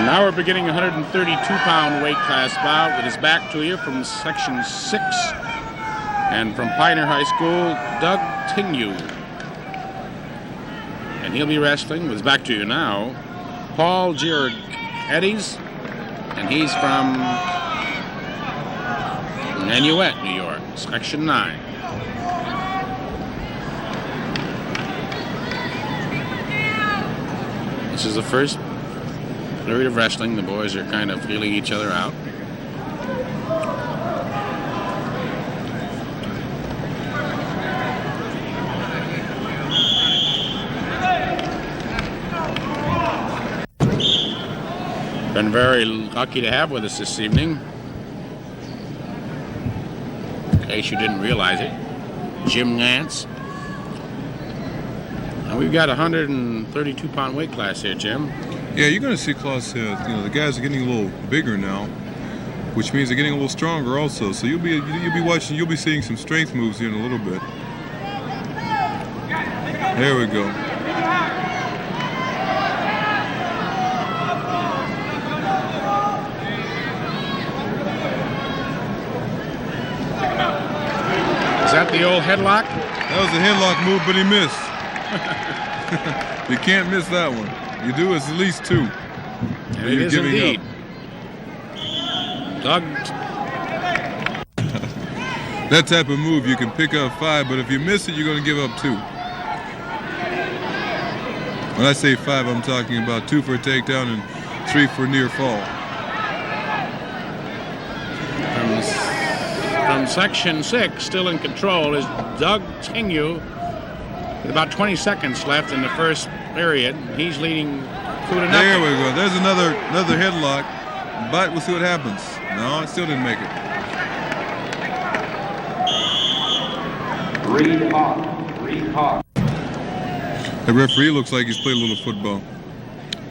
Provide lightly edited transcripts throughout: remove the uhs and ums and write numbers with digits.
And now we're beginning 132-pound weight class bout. It is back to you from Section 6 and from Pioneer High School, Doug Tignew. And he'll be wrestling with, back to you now, Paul Giorgettis, and he's from Nanuet, New York, Section 9. This is the first period of wrestling. The boys are kind of feeling each other out. Been very lucky to have with us this evening, in case you didn't realize it, Jim Nance. And we've got a 132-pound weight class here, Jim. Yeah, you're going to see, Klaus, the guys are getting a little bigger now, which means they're getting a little stronger also. So you'll be seeing some strength moves here in a little bit. There we go. Is that the old headlock? That was a headlock move, but he missed. You can't miss that one. You do at least two. And it is indeed. Doug. That type of move, you can pick up 5, but if you miss it, you're going to give up 2. When I say 5, I'm talking about 2 for a takedown and 3 for near fall. From Section 6, still in control, is Doug Tignew. With about 20 seconds left in the first period. He's leading 2-0. There we go. There's another headlock, but we'll see what happens. No, it still didn't make it. Recall. The referee looks like he's played a little football.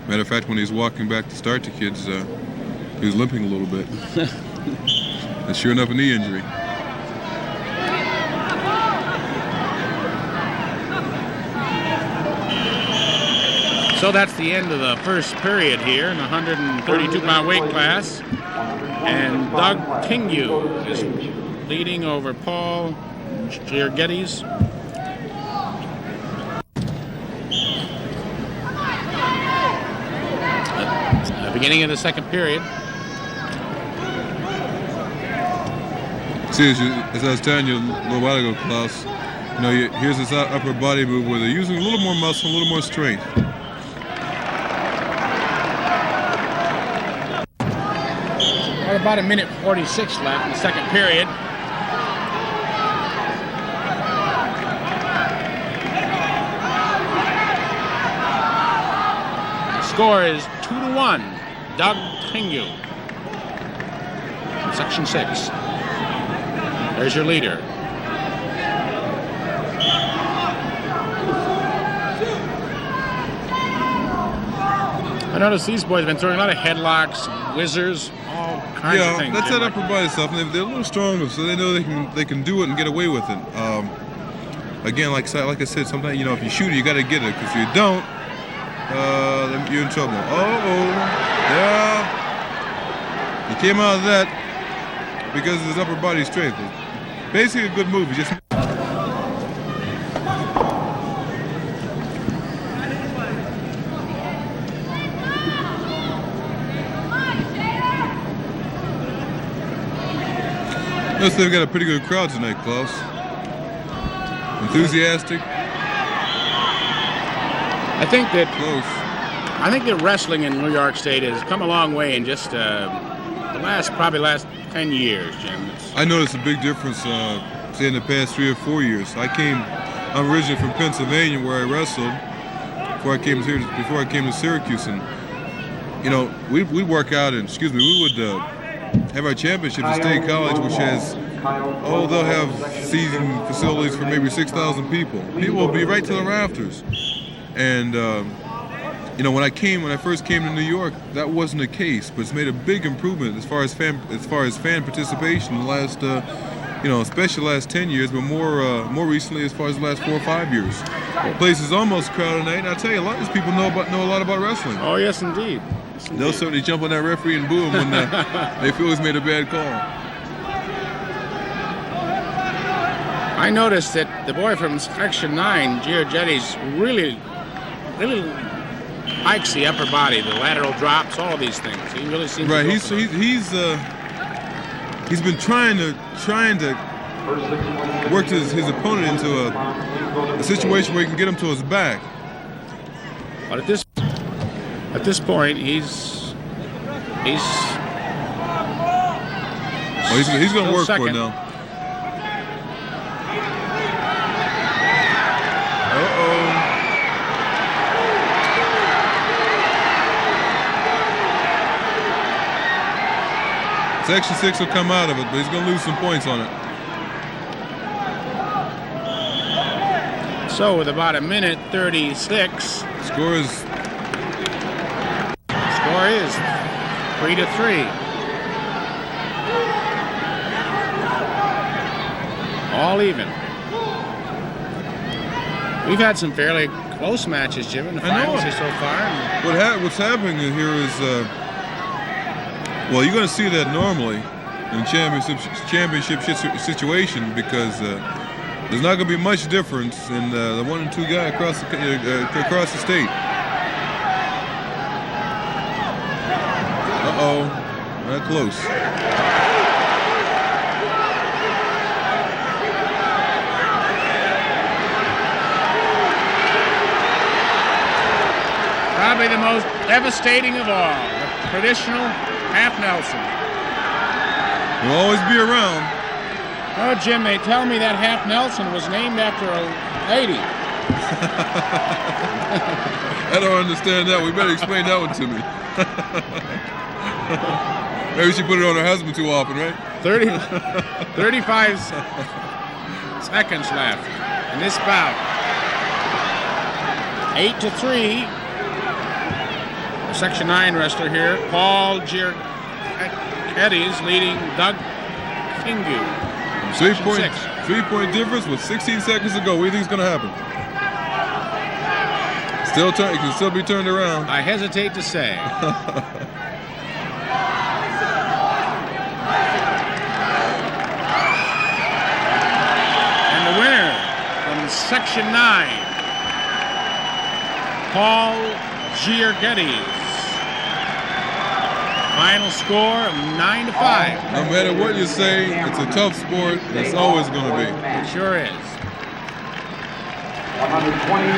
Matter of fact, when he's walking back to start the kids, he was limping a little bit. And sure enough, a knee injury. So that's the end of the first period here in the 132-pound weight class. And Doug Tignew is leading over Paul Giorgettis. The beginning of the second period. See, as I was telling you a little while ago, Klaus, here's this upper body move where they're using a little more muscle, a little more strength. About a minute 46 left in the second period. The score is 2-1. Doug Tignew from Section 6. There's your leader. I noticed these boys have been throwing a lot of headlocks, whizzers, all kinds of things. That's that upper body stuff. And they're a little stronger, so they know they can do it and get away with it. Again, like I said, sometimes if you shoot it, you got to get it. Because if you don't, then you're in trouble. Yeah. He came out of that because of his upper body strength. Basically, a good move. He just. Looks like we've got a pretty good crowd tonight, Klaus. Enthusiastic. I think that Close. I think that wrestling in New York State has come a long way in just the last 10 years, Jim. I noticed a big difference, say in the past 3 or 4 years. I'm originally from Pennsylvania, where I wrestled before I came to Syracuse, and we'd work out and we would have our championship at State College, which has they'll have seating facilities for maybe 6,000 people. People will be right to the rafters, and when I first came to New York, that wasn't the case, but it's made a big improvement as far as fan participation in the last especially the last 10 years, but more recently as far as the last 4 or 5 years. The place is almost crowded tonight, and I tell you, a lot of these people know a lot about wrestling. Oh, yes, indeed. Yes, They'll indeed. certainly jump on that referee and boo him when they feel he's made a bad call. I noticed that the boy from Section 9, Giorgetti's, really hikes the upper body, the lateral drops, all of these things. He really seems Right, to go he's been trying to work his opponent into a situation where he can get him to his back. But at this point, he's going to work for second. it now. Uh-oh. Section 6 will come out of it, but he's going to lose some points on it. So with about 1:36, Score is score is 3-3. All even. We've had some fairly close matches, Jim, in the finals here so far. what's happening here is, well, you're going to see that normally in championship situation because there's not going to be much difference in the 1 and 2 guy across the state. Uh-oh, not close. Probably the most devastating of all, the traditional half Nelson. He'll always be around. Oh, Jim, they tell me that half Nelson was named after a lady. I don't understand that. We better explain that one to me. Maybe she put it on her husband too often, right? 35 seconds left in this bout. 8-3. The Section 9 wrestler here, Paul Giorgetti's leading Doug Kingu. 3-point difference with 16 seconds to go. What do you think is going to happen? It can still be turned around. I hesitate to say. And the winner from Section 9, Paul Giorgetti's. Final score of 9-5. No matter what you say, it's a tough sport. It's always going to be. It sure is. 120